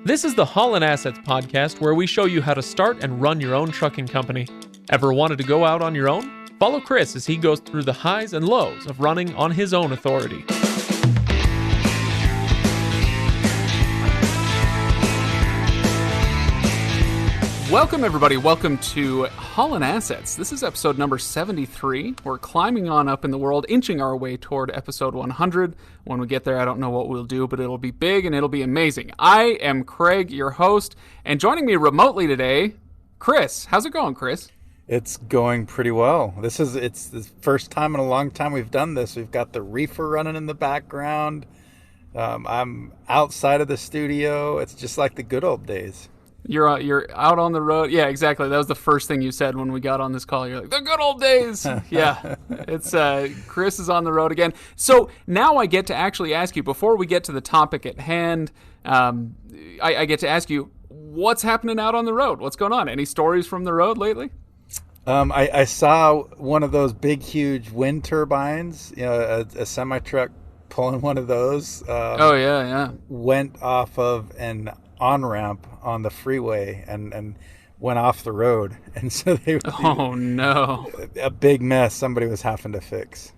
This is the Haulin Assets podcast where we show you how to start and run your own trucking company. Ever wanted to go out on your own? Follow Chris as he goes through the highs and lows of running on his own authority. Welcome, everybody. Welcome to Haulin Assets. This is episode number 73. We're climbing on up in the world, inching our way toward episode 100. When we get there, I don't know what we'll do, but it'll be big and it'll be amazing. I am Craig, your host, and joining me remotely today, Chris. How's it going, Chris? It's going pretty well. It's the first time in a long time we've done this. We've got the reefer running in the background. I'm outside of the studio. It's just like the good old days. You're out on the road. Yeah, exactly. That was the first thing you said when we got on this call. You're like, the good old days. Yeah, it's Chris is on the road again. So now I get to actually ask you, before we get to the topic at hand, I get to ask you, what's happening out on the road? What's going on? Any stories from the road lately? I saw one of those big, huge wind turbines, a semi-truck pulling one of those. Yeah. Went off of an on-ramp on the freeway and went off the road. And so oh, no. A big mess somebody was having to fix.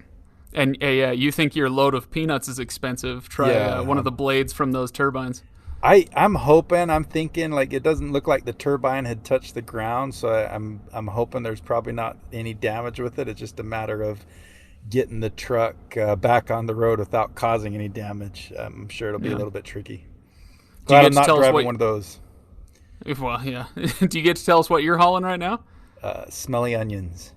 And you think your load of peanuts is expensive. Try one of the blades from those turbines. I'm thinking like it doesn't look like the turbine had touched the ground, so I'm hoping there's probably not any damage with it. It's just a matter of getting the truck back on the road without causing any damage. I'm sure it'll be a little bit tricky. Glad I'm not driving one of those. Well, yeah. Do you get to tell us what you're hauling right now? Smelly onions.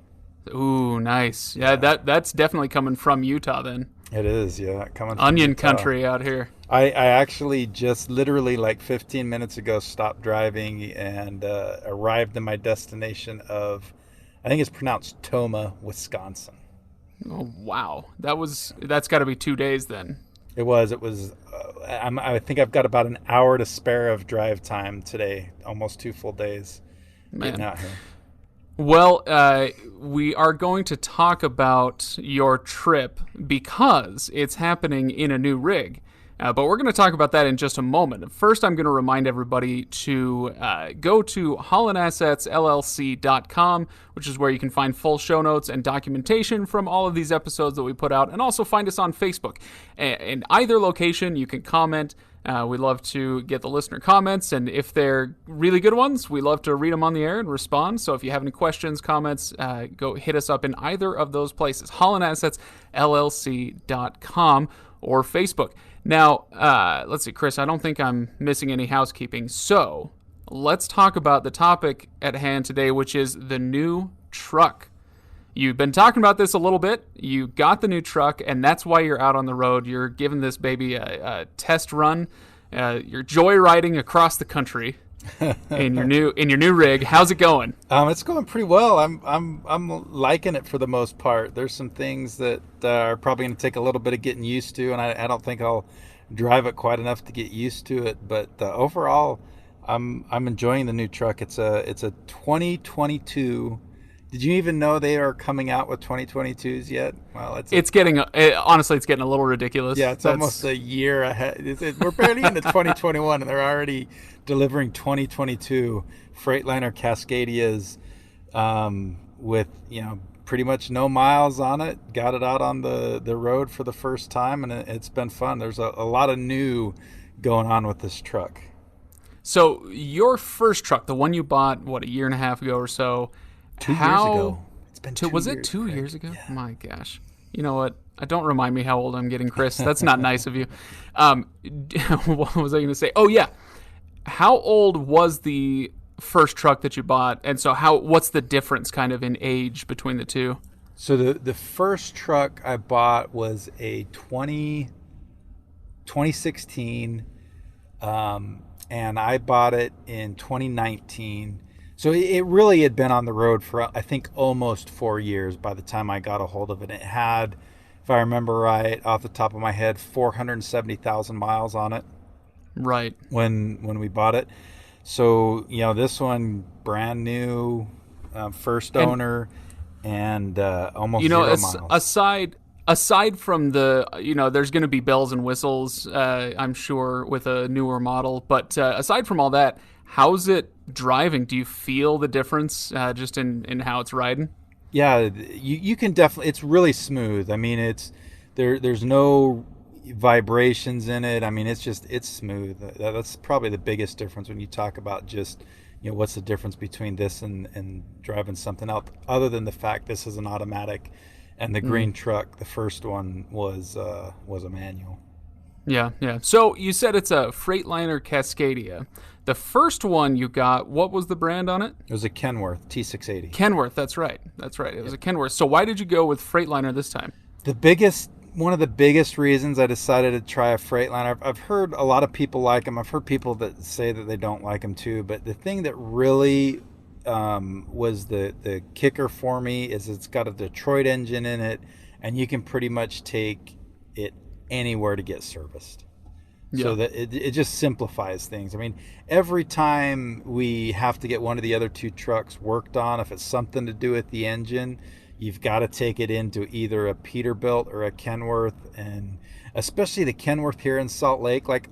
Ooh, nice. Yeah, that's definitely coming from Utah then. It is, yeah. Coming from Onion Utah. country out here. I actually just literally like 15 minutes ago stopped driving and arrived in my destination of, I think it's pronounced Toma, Wisconsin. Oh, wow. That's got to be 2 days then. It was. I think I've got about an hour to spare of drive time today. Almost 2 full days getting out here. Well, we are going to talk about your trip because it's happening in a new rig. But we're going to talk about that in just a moment. First, I'm going to remind everybody to go to HaulinAssetsLLC.com, which is where you can find full show notes and documentation from all of these episodes that we put out, and also find us on Facebook. In either location, you can comment. We love to get the listener comments, and if they're really good ones, we love to read them on the air and respond. So if you have any questions, comments, go hit us up in either of those places, HaulinAssetsLLC.com or Facebook. Now, let's see, Chris, I don't think I'm missing any housekeeping. So let's talk about the topic at hand today, which is the new truck. You've been talking about this a little bit. You got the new truck, and that's why you're out on the road. You're giving this baby a test run. You're joyriding across the country in your new rig. How's it going? It's going pretty well. I'm liking it for the most part. There's some things that are probably going to take a little bit of getting used to, and I don't think I'll drive it quite enough to get used to it. But overall, I'm enjoying the new truck. It's a 2022. Did you even know they are coming out with 2022s yet? Well, it's getting honestly, it's getting a little ridiculous. Yeah, it's almost a year ahead. We're barely into 2021, and they're already delivering 2022 Freightliner Cascadias with pretty much no miles on it. Got it out on the road for the first time, and it's been fun. There's a lot of new going on with this truck. So your first truck, the one you bought, a year and a half ago or so. 2 years ago. It's been 2 years. Was it 2 years ago? Yeah. My gosh. You know what? Don't remind me how old I'm getting, Chris. That's not nice of you. What was I going to say? Oh, yeah. How old was the first truck that you bought? And so what's the difference kind of in age between the two? So the first truck I bought was a 2016, and I bought it in 2019. So it really had been on the road for, I think, almost 4 years by the time I got a hold of it. It had, if I remember right, off the top of my head, 470,000 miles on it. Right. When we bought it. So, this one, brand new, first owner, and almost 0 miles. aside from the, there's going to be bells and whistles, I'm sure, with a newer model. But aside from all that, how's it driving? Do you feel the difference just in how it's riding? Yeah, you can definitely. It's really smooth. I mean, there's no vibrations in it. I mean, it's smooth. That's probably the biggest difference when you talk about just what's the difference between this and driving something else, other than the fact this is an automatic, and the green truck, the first one was a manual. Yeah, yeah. So you said it's a Freightliner Cascadia. The first one you got, what was the brand on it? It was a Kenworth T680. Kenworth, that's right. That's right. It was a Kenworth. So why did you go with Freightliner this time? One of the biggest reasons I decided to try a Freightliner, I've heard a lot of people like them. I've heard people that say that they don't like them too. But the thing that really was the kicker for me is it's got a Detroit engine in it, and you can pretty much take it anywhere to get serviced. Yeah. So that it just simplifies things. I mean, every time we have to get one of the other two trucks worked on, if it's something to do with the engine, you've got to take it into either a Peterbilt or a Kenworth, and especially the Kenworth here in Salt Lake. Like,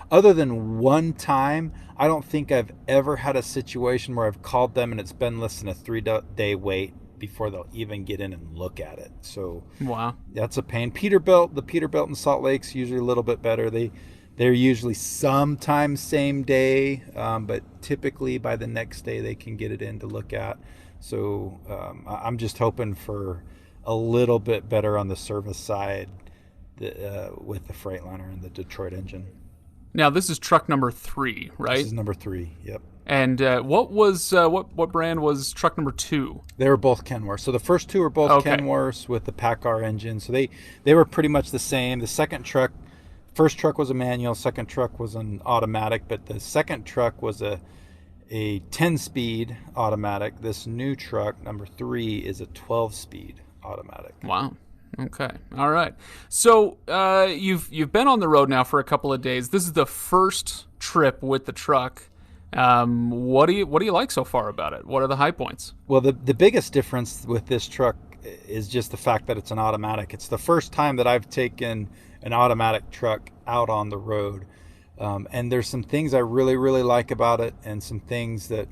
other than one time, I don't think I've ever had a situation where I've called them and it's been less than a 3-day wait before they'll even get in and look at it. So wow, that's a pain. The Peterbilt in Salt Lake's usually a little bit better. They're usually sometimes same day, but typically by the next day they can get it in to look at. So I'm just hoping for a little bit better on the service side with the Freightliner and the Detroit engine. Now this is truck number 3, right? This is number 3. Yep. And what brand was truck number 2? They were both Kenworths. So the first two were both Kenworths with the PACCAR engine. So they were pretty much the same. The first truck was a manual, second truck was an automatic, but the second truck was a 10-speed automatic. This new truck, number 3, is a 12-speed automatic. Wow. Okay. All right. So you've been on the road now for a couple of days. This is the first trip with the truck. What do you like so far about it? What are the high points? Well, the biggest difference with this truck is just the fact that it's an automatic. It's the first time that I've taken an automatic truck out on the road. And there's some things I really, really like about it, and some things that,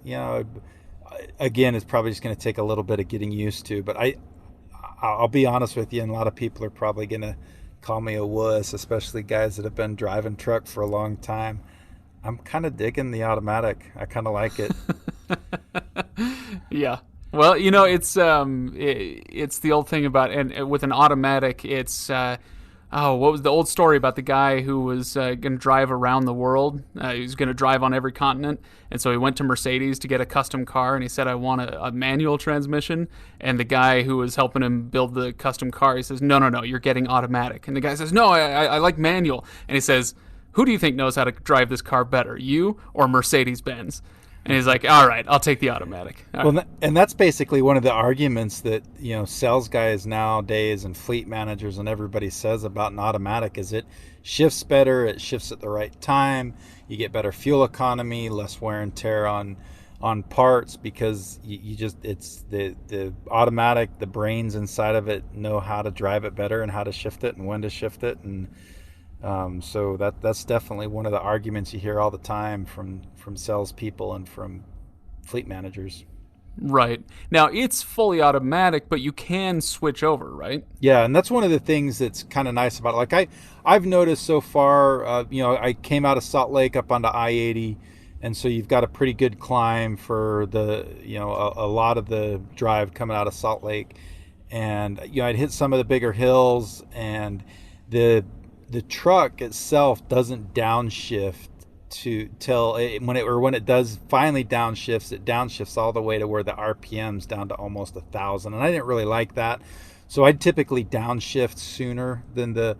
again, it's probably just going to take a little bit of getting used to. But I'll be honest with you, and a lot of people are probably going to call me a wuss, especially guys that have been driving truck for a long time. I'm kind of digging the automatic. I kind of like it. Yeah. Well, it's the old thing about, and with an automatic, it's what was the old story about the guy who was going to drive around the world? He was going to drive on every continent, and so he went to Mercedes to get a custom car, and he said, I want a manual transmission. And the guy who was helping him build the custom car, he says, no, you're getting automatic. And the guy says, no, I like manual. And he says, who do you think knows how to drive this car better, you or Mercedes-Benz? And he's like, all right, I'll take the automatic. And that's basically one of the arguments that, sales guys nowadays and fleet managers and everybody says about an automatic is it shifts better, it shifts at the right time, you get better fuel economy, less wear and tear on parts, because it's the automatic, the brains inside of it know how to drive it better and how to shift it and when to shift it. And so that's definitely one of the arguments you hear all the time from salespeople and from fleet managers. Right. Now, it's fully automatic, but you can switch over, right? Yeah, and that's one of the things that's kind of nice about it. Like I've noticed so far, I came out of Salt Lake up onto I-80, and so you've got a pretty good climb for the, a lot of the drive coming out of Salt Lake. And, I'd hit some of the bigger hills, and the truck itself doesn't downshift when it does finally downshifts. It downshifts all the way to where the RPM's down to almost 1,000, and I didn't really like that. So I'd typically downshift sooner than the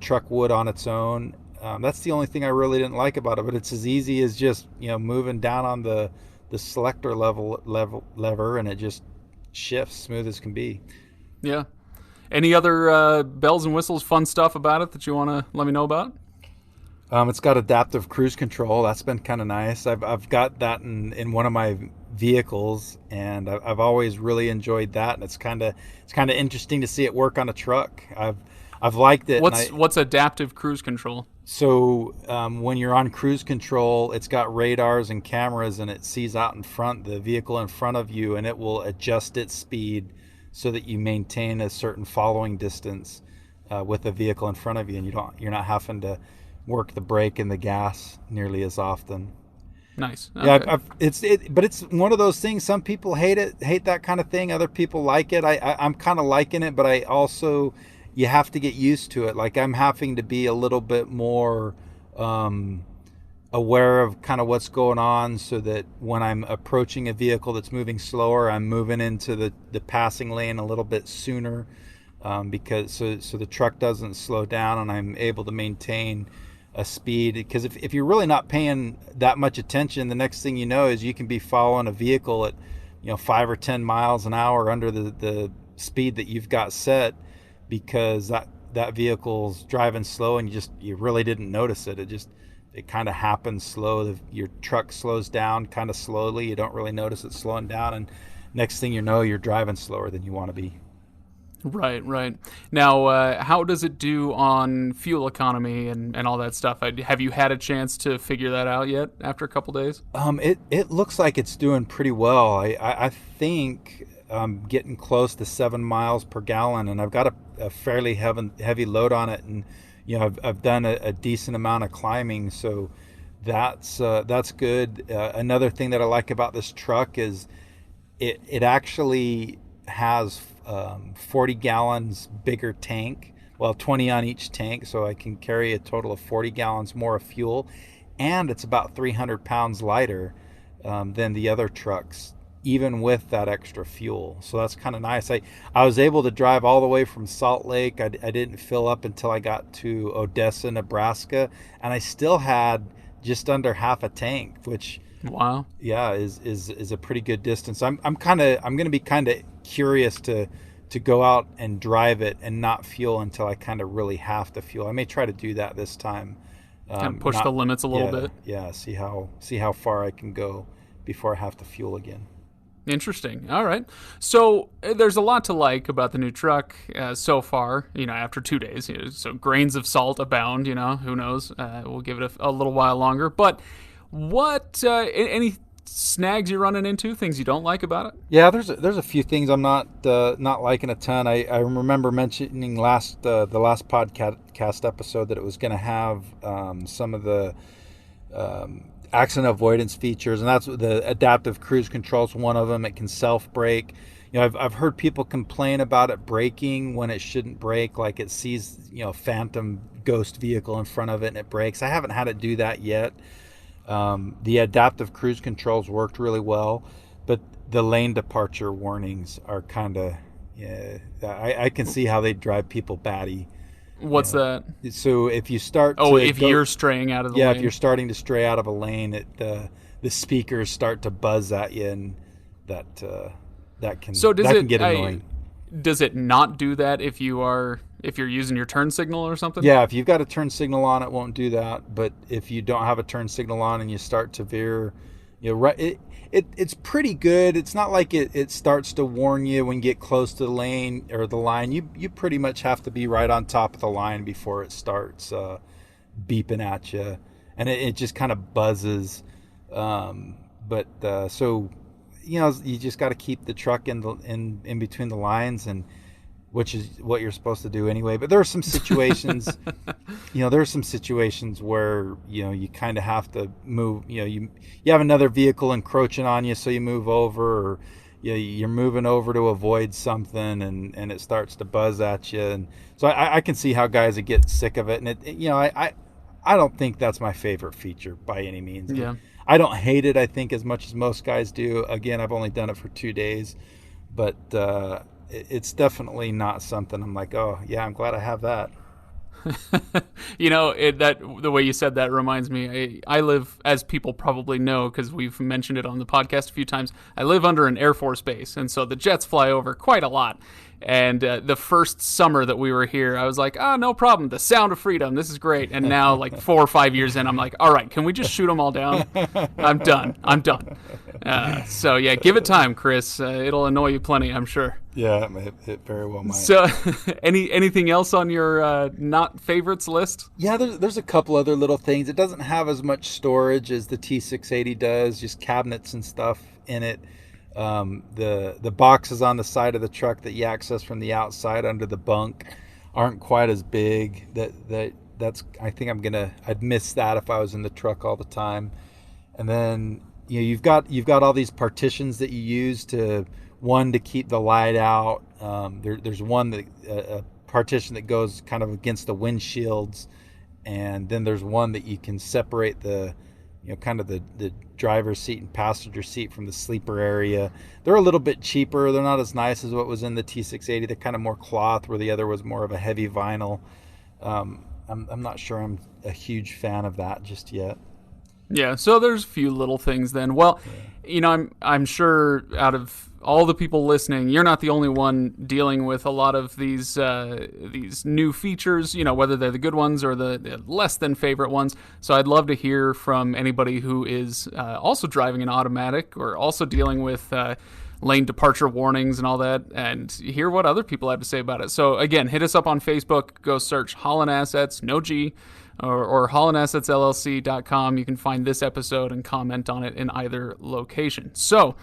truck would on its own. That's the only thing I really didn't like about it. But it's as easy as just moving down on the selector lever, and it just shifts smooth as can be. Yeah. Any other bells and whistles, fun stuff about it that you want to let me know about? It's got adaptive cruise control. That's been kind of nice. I've got that in one of my vehicles, and I've always really enjoyed that. And it's kind of interesting to see it work on a truck. I've liked it. What's adaptive cruise control? So when you're on cruise control, it's got radars and cameras, and it sees out in front the vehicle in front of you, and it will adjust its speed so that you maintain a certain following distance with the vehicle in front of you, and you're not having to work the brake and the gas nearly as often. Nice. Okay. Yeah, but it's one of those things. Some people hate that kind of thing. Other people like it. I'm kind of liking it, but I also, you have to get used to it. Like, I'm having to be a little bit more aware of kind of what's going on, so that when I'm approaching a vehicle that's moving slower, I'm moving into the passing lane a little bit sooner, because so the truck doesn't slow down, and I'm able to maintain a speed. Because if you're really not paying that much attention, the next thing you know is you can be following a vehicle at 5 or 10 miles an hour under the speed that you've got set, because that vehicle's driving slow, and you really didn't notice it. It kind of happens slow. Your truck slows down kind of slowly. You don't really notice it slowing down, and next thing you know, you're driving slower than you want to be. Right. Now, how does it do on fuel economy and all that stuff? Have you had a chance to figure that out yet after a couple days? It looks like it's doing pretty well. I think I'm getting close to 7 miles per gallon, and I've got a fairly heavy load on it, and I've done a decent amount of climbing, so that's good. Another thing that I like about this truck is it actually has 40 gallons bigger tank. Well, 20 on each tank, so I can carry a total of 40 gallons more of fuel, and it's about 300 pounds lighter than the other trucks, even with that extra fuel. So that's kind of nice. I was able to drive all the way from Salt Lake. I didn't fill up until I got to Odessa, Nebraska, and I still had just under half a tank, which, wow, yeah, is a pretty good distance. I'm going to be kind of curious to go out and drive it and not fuel until I kind of really have to fuel. I may try to do that this time. Kind of push the limits a little bit. Yeah, see how far I can go before I have to fuel again. Interesting. All right. So there's a lot to like about the new truck so far, after 2 days. So grains of salt abound, who knows? We'll give it a little while longer. But what, any snags you're running into, things you don't like about it? Yeah, there's a few things I'm not liking a ton. I remember mentioning the last podcast episode that it was going to have some of the accident avoidance features, and that's the adaptive cruise control is one of them. It can self-brake. I've heard people complain about it braking when it shouldn't brake, like it sees phantom ghost vehicle in front of it and it brakes. I haven't had it do that yet. The adaptive cruise controls worked really well, but the lane departure warnings are kind of, I can see how they drive people batty. What's that? So if you start you're straying out of the lane. Yeah, if you're starting to stray out of a lane, the speakers start to buzz at you, and that can get annoying. Does it not do that if you're using your turn signal or something? Yeah, if you've got a turn signal on, it won't do that. But if you don't have a turn signal on and you start to veer, it's pretty good. It's not like it starts to warn you when you get close to the lane or the line. You pretty much have to be right on top of the line before it starts beeping at you, and it just kind of buzzes. So you just got to keep the truck in between the lines, and which is what you're supposed to do anyway. But there are some situations, where, you kind of have to move, you have another vehicle encroaching on you, so you move over, or you're moving over to avoid something, and it starts to buzz at you. And so I can see how guys would get sick of it. And I don't think that's my favorite feature by any means. Yeah. I don't hate it, I think, as much as most guys do. Again, I've only done it for 2 days, but it's definitely not something I'm like, oh yeah, I'm glad I have that. The way you said that reminds me, I live, as people probably know because we've mentioned it on the podcast a few times, I live under an Air Force base, and so the jets fly over quite a lot. And the first summer that we were here, I was like, no problem, the sound of freedom, this is great. And now, like 4 or 5 years in, I'm like, all right, can we just shoot them all down? I'm done. So yeah, give it time, Chris. It'll annoy you plenty, I'm sure. Yeah, it very well might. So, anything else on your not favorites list? Yeah, there's a couple other little things. It doesn't have as much storage as the T680 does, just cabinets and stuff in it. The boxes on the side of the truck that you access from the outside under the bunk aren't quite as big. That's I think I'd miss that if I was in the truck all the time. And then you've got all these partitions that you use to keep the light out. There's one that a partition that goes kind of against the windshields, and then there's one that you can separate the kind of the driver's seat and passenger seat from the sleeper area. They're a little bit cheaper. They're not as nice as what was in the T680. They're kind of more cloth, where the other was more of a heavy vinyl. I'm not sure I'm a huge fan of that just yet. Yeah, so there's a few little things then. Well, I'm sure out of all the people listening, you're not the only one dealing with a lot of these new features, whether they're the good ones or the less than favorite ones. So I'd love to hear from anybody who is also driving an automatic or also dealing with lane departure warnings and all that, and hear what other people have to say about it. So again, hit us up on Facebook. Go search Haulin Assets, no G, or HaulinAssetsLLC.com. You can find this episode and comment on it in either location. So,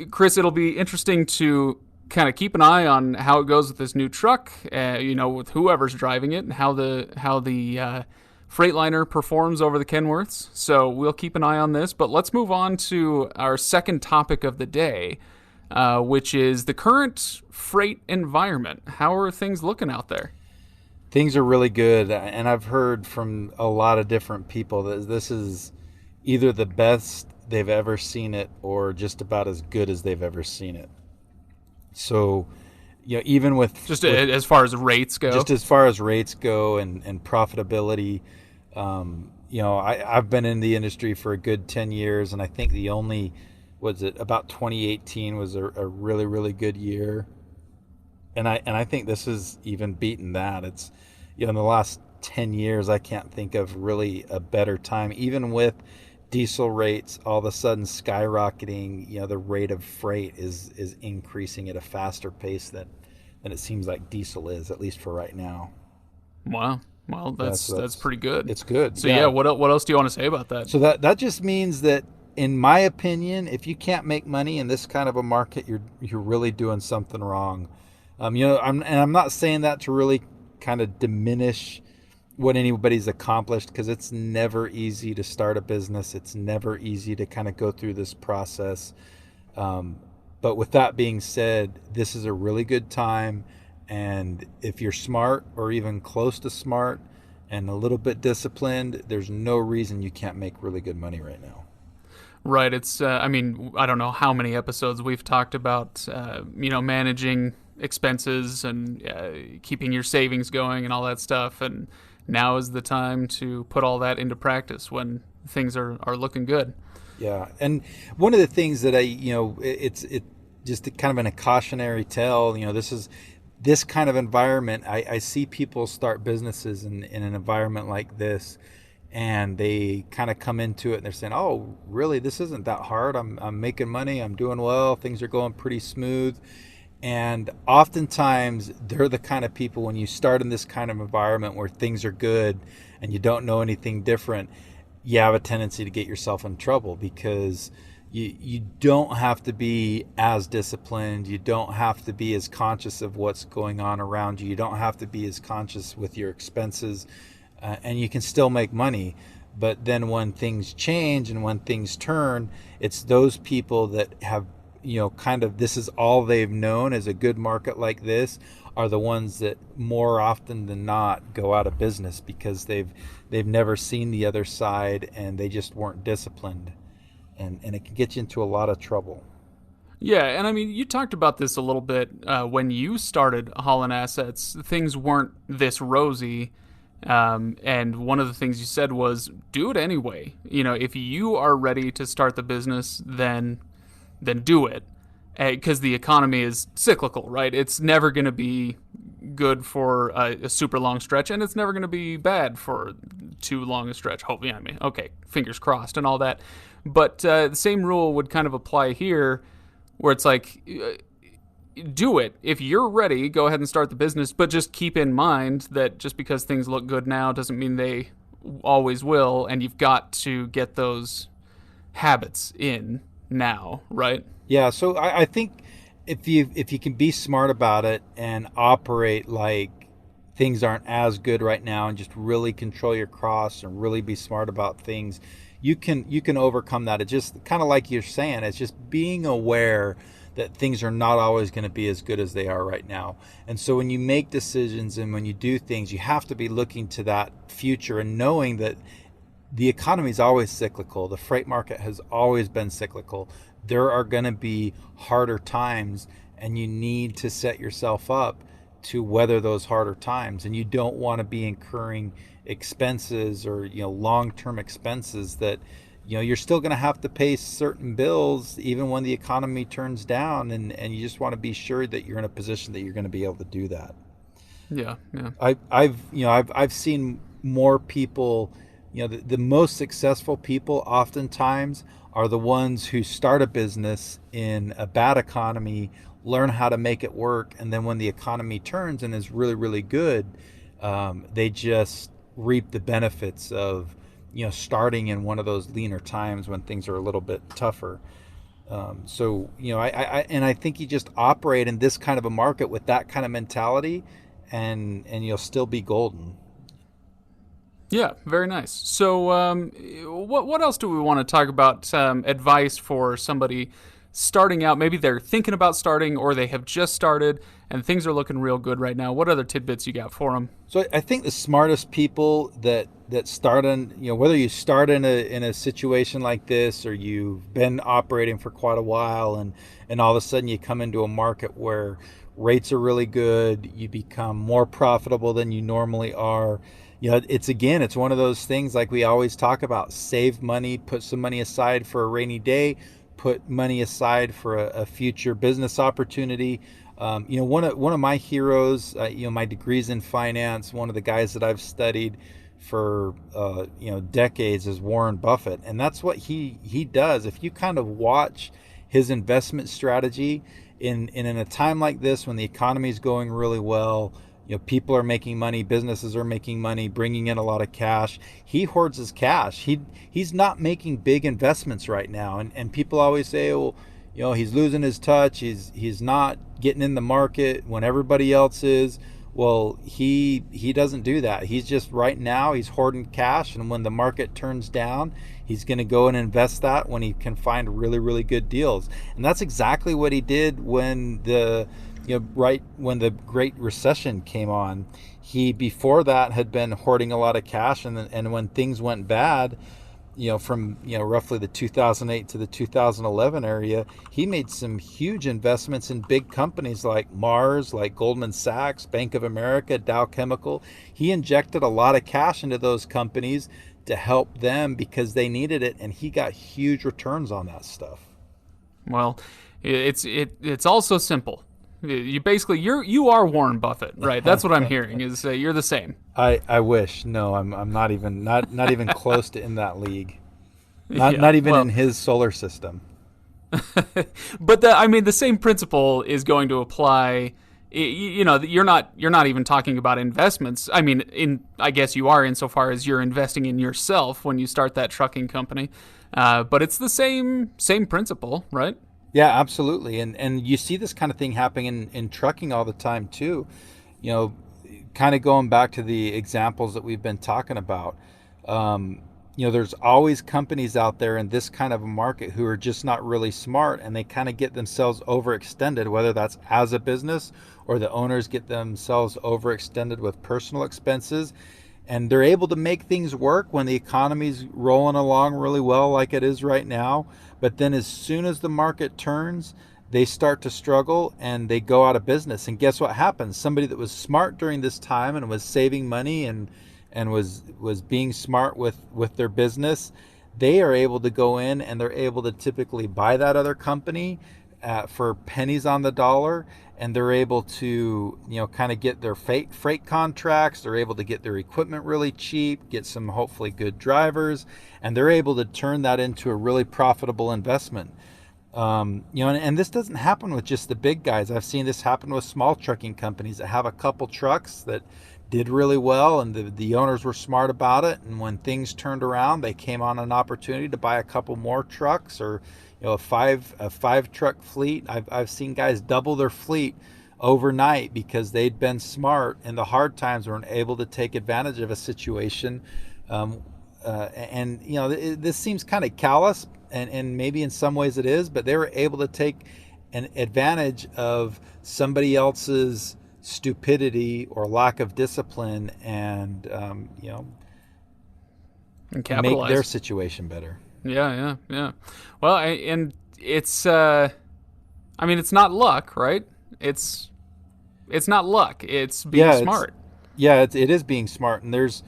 Chris, it'll be interesting to kind of keep an eye on how it goes with this new truck, with whoever's driving it, and how the Freightliner performs over the Kenworths. So we'll keep an eye on this. But let's move on to our second topic of the day, which is the current freight environment. How are things looking out there? Things are really good, and I've heard from a lot of different people that this is either the best they've ever seen it or just about as good as they've ever seen it. So, even with as far as rates go, and profitability, I've been in the industry for a good 10 years, and I think about 2018 was a really, really good year. And I think this is even beaten that. It's, in the last 10 years, I can't think of really a better time, even with diesel rates all of a sudden skyrocketing. The rate of freight is increasing at a faster pace than it seems like diesel is, at least for right now. Wow. Well, that's pretty good. It's good. So yeah, what else do you want to say about that? So that just means that, in my opinion, if you can't make money in this kind of a market, you're really doing something wrong. I'm not saying that to really kind of diminish what anybody's accomplished, because it's never easy to start a business. It's never easy to kind of go through this process. But with that being said, this is a really good time. And if you're smart, or even close to smart, and a little bit disciplined, there's no reason you can't make really good money right now. Right. It's, I don't know how many episodes we've talked about, managing expenses and keeping your savings going and all that stuff. And now is the time to put all that into practice when things are looking good. Yeah. And one of the things that it's just kind of in a cautionary tale, this kind of environment. I see people start businesses in an environment like this, and they kind of come into it and they're saying, oh, really, this isn't that hard. I'm making money. I'm doing well. Things are going pretty smooth. And oftentimes they're the kind of people, when you start in this kind of environment where things are good and you don't know anything different, you have a tendency to get yourself in trouble, because you don't have to be as disciplined. You don't have to be as conscious of what's going on around you. You don't have to be as conscious with your expenses, and you can still make money. But then when things change and when things turn, it's those people that have, kind of, this is all they've known as a good market like this, are the ones that more often than not go out of business, because they've never seen the other side and they just weren't disciplined. And it can get you into a lot of trouble. Yeah, and you talked about this a little bit when you started Haulin Assets. Things weren't this rosy, and one of the things you said was, do it anyway. If you are ready to start the business, then do it, because the economy is cyclical, right? It's never going to be good for a super long stretch, and it's never going to be bad for too long a stretch. Hopefully, okay, fingers crossed and all that. But the same rule would kind of apply here, where it's like, do it. If you're ready, go ahead and start the business, but just keep in mind that just because things look good now doesn't mean they always will, and you've got to get those habits in now, right? Yeah, so I think if you can be smart about it and operate like things aren't as good right now, and just really control your costs and really be smart about things, you can overcome that. It's just kind of like you're saying, it's just being aware that things are not always going to be as good as they are right now. And so when you make decisions and when you do things, you have to be looking to that future and knowing that the economy is always cyclical. The freight market has always been cyclical. There are going to be harder times, and you need to set yourself up to weather those harder times. And you don't want to be incurring expenses or long-term expenses that you're still going to have to pay certain bills even when the economy turns down, and you just want to be sure that you're in a position that you're going to be able to do that. Yeah. I've seen more people. The most successful people oftentimes are the ones who start a business in a bad economy, learn how to make it work, and then when the economy turns and is really, really good, they just reap the benefits of starting in one of those leaner times when things are a little bit tougher. I think you just operate in this kind of a market with that kind of mentality, and you'll still be golden. Yeah, very nice. So what else do we want to talk about? Advice for somebody starting out. Maybe they're thinking about starting, or they have just started and things are looking real good right now. What other tidbits you got for them? So I think the smartest people that start in, whether you start in a situation like this, or you've been operating for quite a while, and all of a sudden you come into a market where rates are really good, you become more profitable than you normally are. It's one of those things like we always talk about: save money, put some money aside for a rainy day, put money aside for a future business opportunity. One of my heroes, my degree's in finance. One of the guys that I've studied for decades is Warren Buffett, and that's what he does. If you kind of watch his investment strategy in a time like this when the economy is going really well, people are making money, businesses are making money, bringing in a lot of cash. He hoards his cash. He's not making big investments right now. And people always say, well, he's losing his touch. He's not getting in the market when everybody else is. Well, he doesn't do that. He's just right now he's hoarding cash, and when the market turns down, he's going to go and invest that when he can find really, really good deals. And that's exactly what he did when the Great Recession came on. He before that had been hoarding a lot of cash, and when things went bad, from roughly the 2008 to the 2011 area, he made some huge investments in big companies like Mars, like Goldman Sachs, Bank of America, Dow Chemical. He injected a lot of cash into those companies to help them because they needed it, and he got huge returns on that stuff. Well, it's also simple. You are Warren Buffett, right? That's what I'm hearing. Is you're the same. I wish. No, I'm not even close to in that league. Not even in his solar system. But the same principle is going to apply. You're not even talking about investments. I guess you are insofar as you're investing in yourself when you start that trucking company. But it's the same principle, right? Yeah, absolutely. And you see this kind of thing happening in trucking all the time too. Kind of going back to the examples that we've been talking about. There's always companies out there in this kind of a market who are just not really smart, and they kind of get themselves overextended, whether that's as a business or the owners get themselves overextended with personal expenses. And they're able to make things work when the economy's rolling along really well like it is right now. But then as soon as the market turns, they start to struggle and they go out of business. And guess what happens? Somebody that was smart during this time and was saving money and was being smart with their business, they are able to go in and they're able to typically buy that other company for pennies on the dollar, and they're able to, kind of get their freight contracts. They're able to get their equipment really cheap, get some hopefully good drivers, and they're able to turn that into a really profitable investment. And this doesn't happen with just the big guys. I've seen this happen with small trucking companies that have a couple trucks that did really well, and the owners were smart about it. And when things turned around, they came on an opportunity to buy a couple more trucks, or a five truck fleet. I've seen guys double their fleet overnight because they'd been smart in the hard times, were able to take advantage of a situation. This seems kind of callous, and maybe in some ways it is, but they were able to take an advantage of somebody else's stupidity or lack of discipline, and capitalize, make their situation better. Yeah. Well, and it's, it's not luck, right? It's not luck. It's being smart. It is being smart. And there's,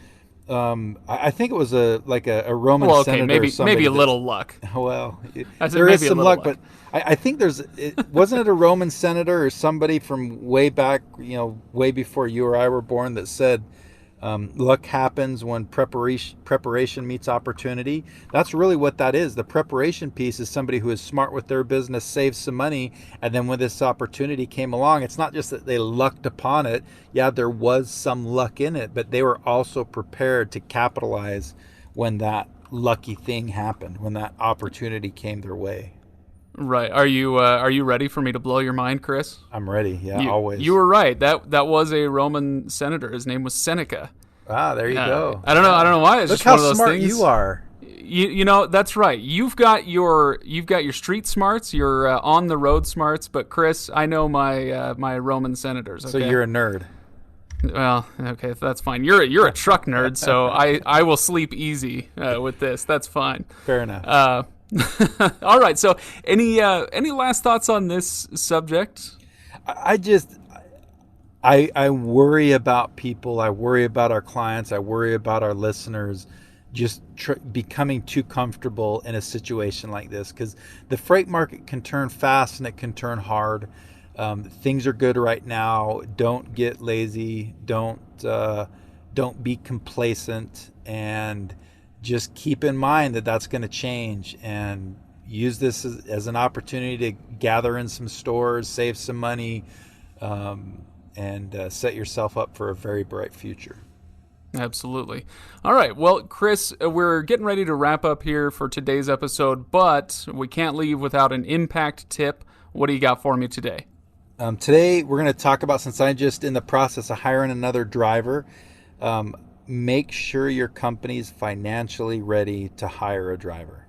I think it was a Roman senator. Maybe a little luck. Well, there is some luck, but I think wasn't it a Roman senator or somebody from way back, way before you or I were born, that said, luck happens when preparation meets opportunity. That's really what that is. The preparation piece is somebody who is smart with their business, saves some money, and then when this opportunity came along, it's not just that they lucked upon it. Yeah, there was some luck in it, but they were also prepared to capitalize when that lucky thing happened, when that opportunity came their way. Right. Are you ready for me to blow your mind, Chris? I'm ready. Yeah, always. You were right. That was a Roman senator. His name was Seneca. Ah, there you go. I don't know why. It's Look just how one of those smart things. you are. That's right. You've got your street smarts, your on the road smarts, but Chris, I know my Roman senators. Okay? So you're a nerd. Well, okay, that's fine. You're a truck nerd, so I will sleep easy with this. That's fine. Fair enough. All right. So, any last thoughts on this subject? I worry about people. I worry about our clients. I worry about our listeners just becoming too comfortable in a situation like this, because the freight market can turn fast and it can turn hard. Things are good right now. Don't get lazy. Don't be complacent, and just keep in mind that that's going to change, and use this as an opportunity to gather in some stores, save some money, and set yourself up for a very bright future. Absolutely. All right. Well, Chris, we're getting ready to wrap up here for today's episode, but we can't leave without an impact tip. What do you got for me today? Today, we're going to talk about, since I'm just in the process of hiring another driver, make sure your company's financially ready to hire a driver.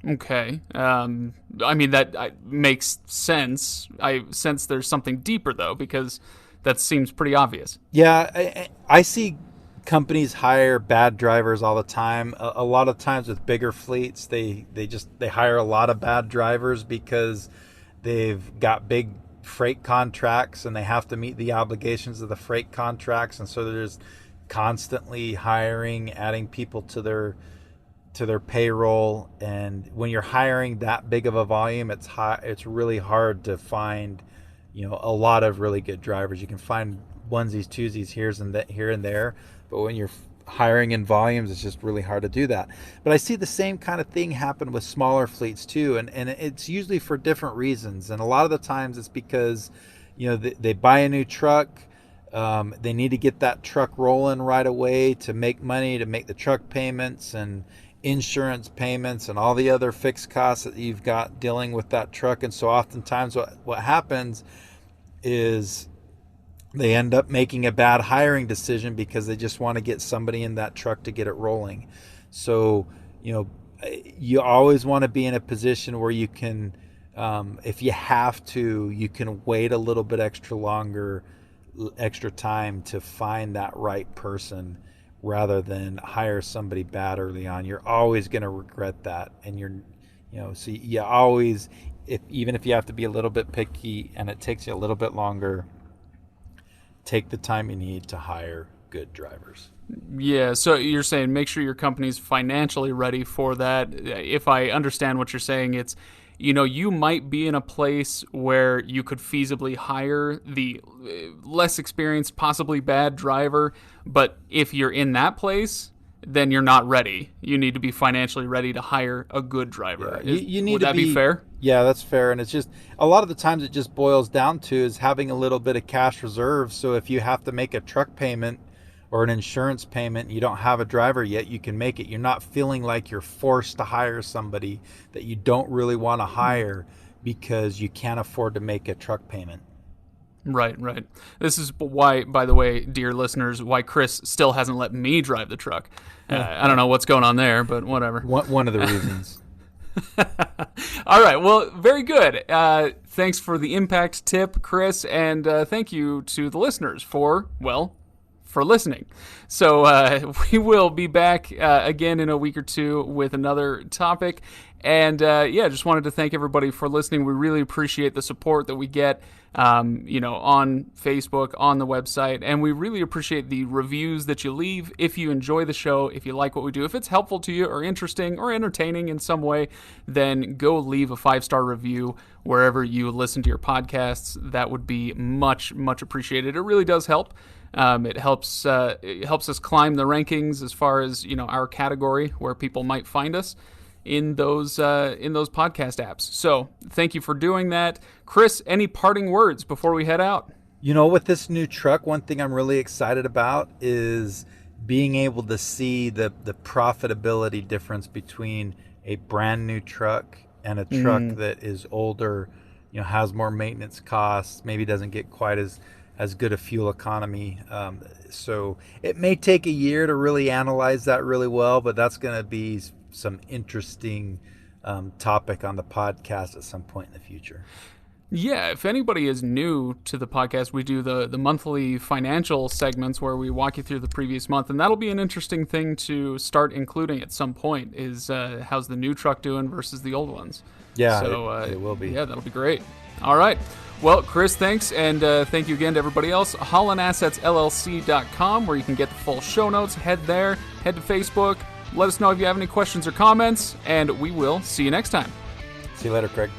Okay. That makes sense. I sense there's something deeper, though, because that seems pretty obvious. Yeah, I see companies hire bad drivers all the time. A lot of times with bigger fleets, they hire a lot of bad drivers because they've got big freight contracts and they have to meet the obligations of the freight contracts, and so there's constantly hiring, adding people to their payroll. And when you're hiring that big of a volume, it's really hard to find a lot of really good drivers. You can find onesies, twosies here and there, but when you're hiring in volumes, it's just really hard to do that. But I see the same kind of thing happen with smaller fleets too, and it's usually for different reasons. And a lot of the times it's because they buy a new truck. They need to get that truck rolling right away to make money, to make the truck payments and insurance payments and all the other fixed costs that you've got dealing with that truck. And so oftentimes what happens is they end up making a bad hiring decision because they just want to get somebody in that truck to get it rolling. So, you always want to be in a position where you can, if you have to, you can wait a little bit extra time to find that right person, rather than hire somebody bad early on. You're always going to regret that. And so you always, even if you have to be a little bit picky and it takes you a little bit longer, take the time you need to hire good drivers. Yeah, so you're saying make sure your company's financially ready for that. If I understand what you're saying, you might be in a place where you could feasibly hire the less experienced, possibly bad driver. But if you're in that place, then you're not ready. You need to be financially ready to hire a good driver. Yeah, you need would to that be fair? Yeah, that's fair. And it's just a lot of the times it just boils down to is having a little bit of cash reserve. So if you have to make a truck payment or an insurance payment, you don't have a driver yet, you can make it. You're not feeling like you're forced to hire somebody that you don't really want to hire because you can't afford to make a truck payment. Right. This is why, by the way, dear listeners, why Chris still hasn't let me drive the truck. I don't know what's going on there, but whatever. One of the reasons. All right. Well, very good. Thanks for the impact tip, Chris, and thank you to the listeners for listening. So we will be back again in a week or two with another topic. And just wanted to thank everybody for listening. We really appreciate the support that we get, on Facebook, on the website. And we really appreciate the reviews that you leave if you enjoy the show, if you like what we do. If it's helpful to you or interesting or entertaining in some way, then go leave a 5-star review wherever you listen to your podcasts. That would be much, much appreciated. It really does help. It helps us climb the rankings as far as our category where people might find us in those podcast apps. So thank you for doing that, Chris. Any parting words before we head out? With this new truck, one thing I'm really excited about is being able to see the profitability difference between a brand new truck and a truck that is older, has more maintenance costs, maybe doesn't get quite as good a fuel economy. So it may take a year to really analyze that really well, but that's going to be some interesting topic on the podcast at some point in the future. Yeah, if anybody is new to the podcast, we do the monthly financial segments where we walk you through the previous month, and that'll be an interesting thing to start including at some point is how's the new truck doing versus the old ones. Yeah, so, it will be. Yeah, that'll be great. All right. Well, Chris, thanks, and thank you again to everybody else. HaulinAssetsLLC.com, where you can get the full show notes. Head there. Head to Facebook. Let us know if you have any questions or comments, and we will see you next time. See you later, Craig.